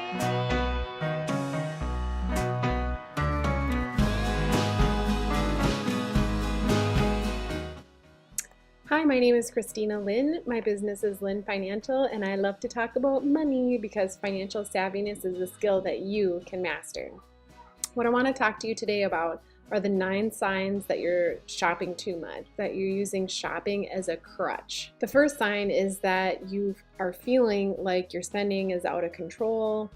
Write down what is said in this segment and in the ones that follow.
Hi, my name is Lynn. My business is Lynn Financial, and I love to talk about money because financial savviness is a skill that you can master. What I want to talk to you today about are the 9 signs that you're shopping too much, that you're using shopping as a crutch. The first sign is that you are feeling like your spending is out of control.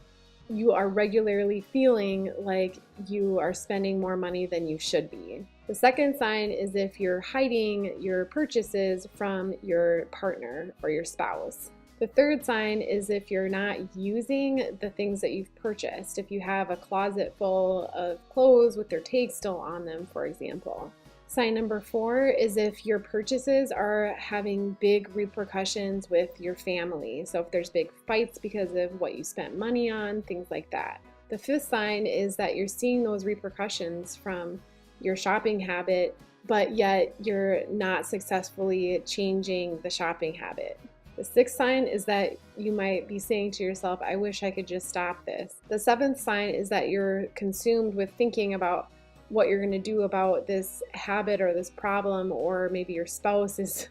You are regularly feeling like you are spending more money than you should be. The second sign is if you're hiding your purchases from your partner or your spouse. The third sign is if you're not using the things that you've purchased. If you have a closet full of clothes with their tags still on them, for example. Sign number 4 is if your purchases are having big repercussions with your family. So if there's big fights because of what you spent money on, things like that. The 5th sign is that you're seeing those repercussions from your shopping habit, but yet you're not successfully changing the shopping habit. The 6th sign is that you might be saying to yourself, I wish I could just stop this. The 7th sign is that you're consumed with thinking about what you're going to do about this habit or this problem, or maybe your spouse is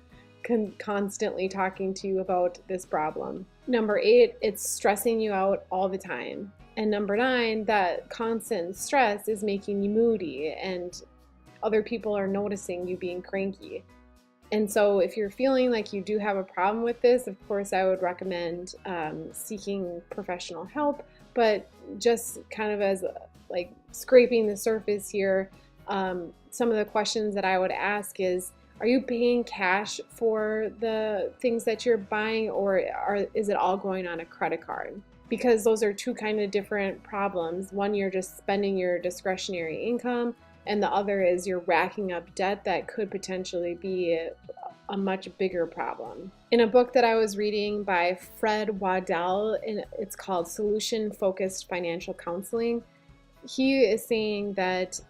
constantly talking to you about this problem. Number 8, it's stressing you out all the time. And number 9, that constant stress is making you moody and other people are noticing you being cranky. And so if you're feeling like you do have a problem with this, of course, I would recommend seeking professional help, but just kind of as like scraping the surface here, some of the questions that I would ask is, are you paying cash for the things that you're buying, or is it all going on a credit card? Because those are two kind of different problems. One, you're just spending your discretionary income, and the other is you're racking up debt that could potentially be a much bigger problem. In a book that I was reading by Fred Waddell, and it's called Solution Focused Financial Counseling, he is saying that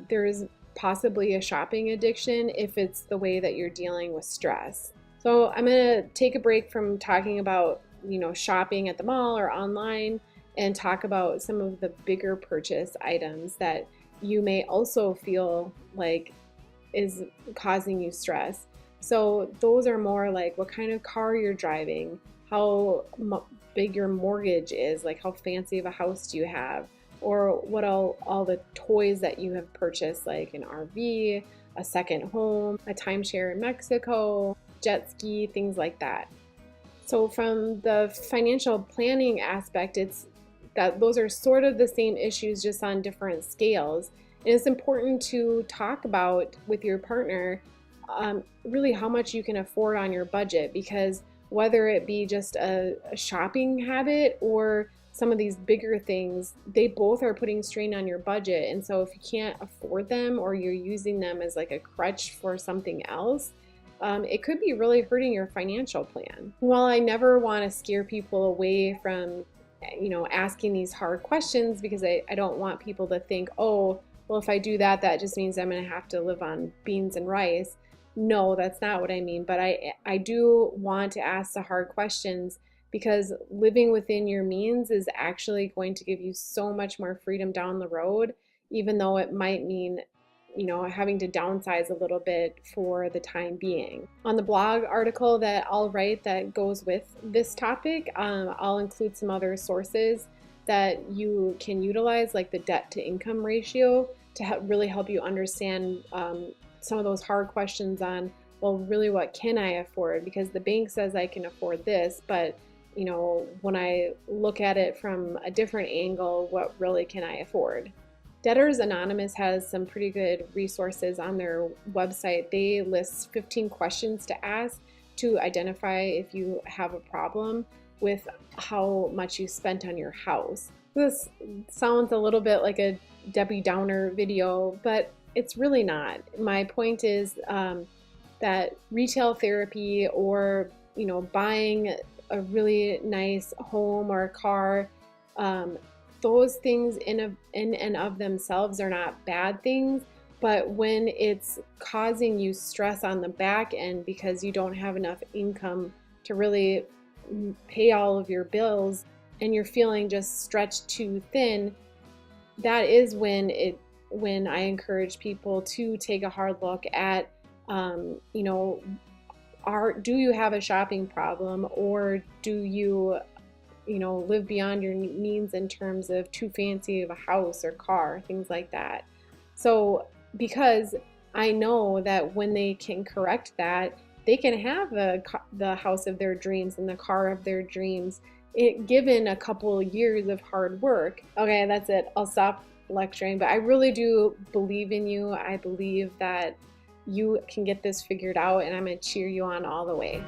there is possibly a shopping addiction if it's the way that you're dealing with stress. So I'm going to take a break from talking about shopping at the mall or online and talk about some of the bigger purchase items that you may also feel like is causing you stress. So those are more like what kind of car you're driving, how big your mortgage is, like how fancy of a house do you have, or what all the toys that you have purchased, like an RV, a second home, a timeshare in Mexico, jet ski, things like that. So from the financial planning aspect, it's that those are sort of the same issues, just on different scales. And it's important to talk about with your partner really how much you can afford on your budget, because whether it be just a shopping habit or some of these bigger things, they both are putting strain on your budget. And so if you can't afford them, or you're using them as like a crutch for something else, it could be really hurting your financial plan. While I never want to scare people away from, asking these hard questions, because I don't want people to think, oh, well, if I do that, that just means I'm going to have to live on beans and rice. No, that's not what I mean. But I do want to ask the hard questions, because living within your means is actually going to give you so much more freedom down the road, even though it might mean having to downsize a little bit for the time being. On the blog article that I'll write that goes with this topic, I'll include some other sources that you can utilize, like the debt to income ratio, to really help you understand some of those hard questions on, well, really, what can I afford? Because the bank says I can afford this, but when I look at it from a different angle, what really can I afford? Debtors Anonymous has some pretty good resources on their website. They list 15 questions to ask to identify if you have a problem with how much you spent on your house. This sounds a little bit like a Debbie Downer video, but it's really not. My point is that retail therapy, or buying a really nice home or a car, those things in and of themselves are not bad things, but when it's causing you stress on the back end because you don't have enough income to really pay all of your bills, and you're feeling just stretched too thin, that is when I encourage people to take a hard look at, you know, do you have a shopping problem, or do you, live beyond your means in terms of too fancy of a house or car, things like that. So, because I know that when they can correct that, they can have the house of their dreams and the car of their dreams, given a couple years of hard work. Okay, that's it. I'll stop lecturing, but I really do believe in you. I believe that you can get this figured out, and I'm going to cheer you on all the way.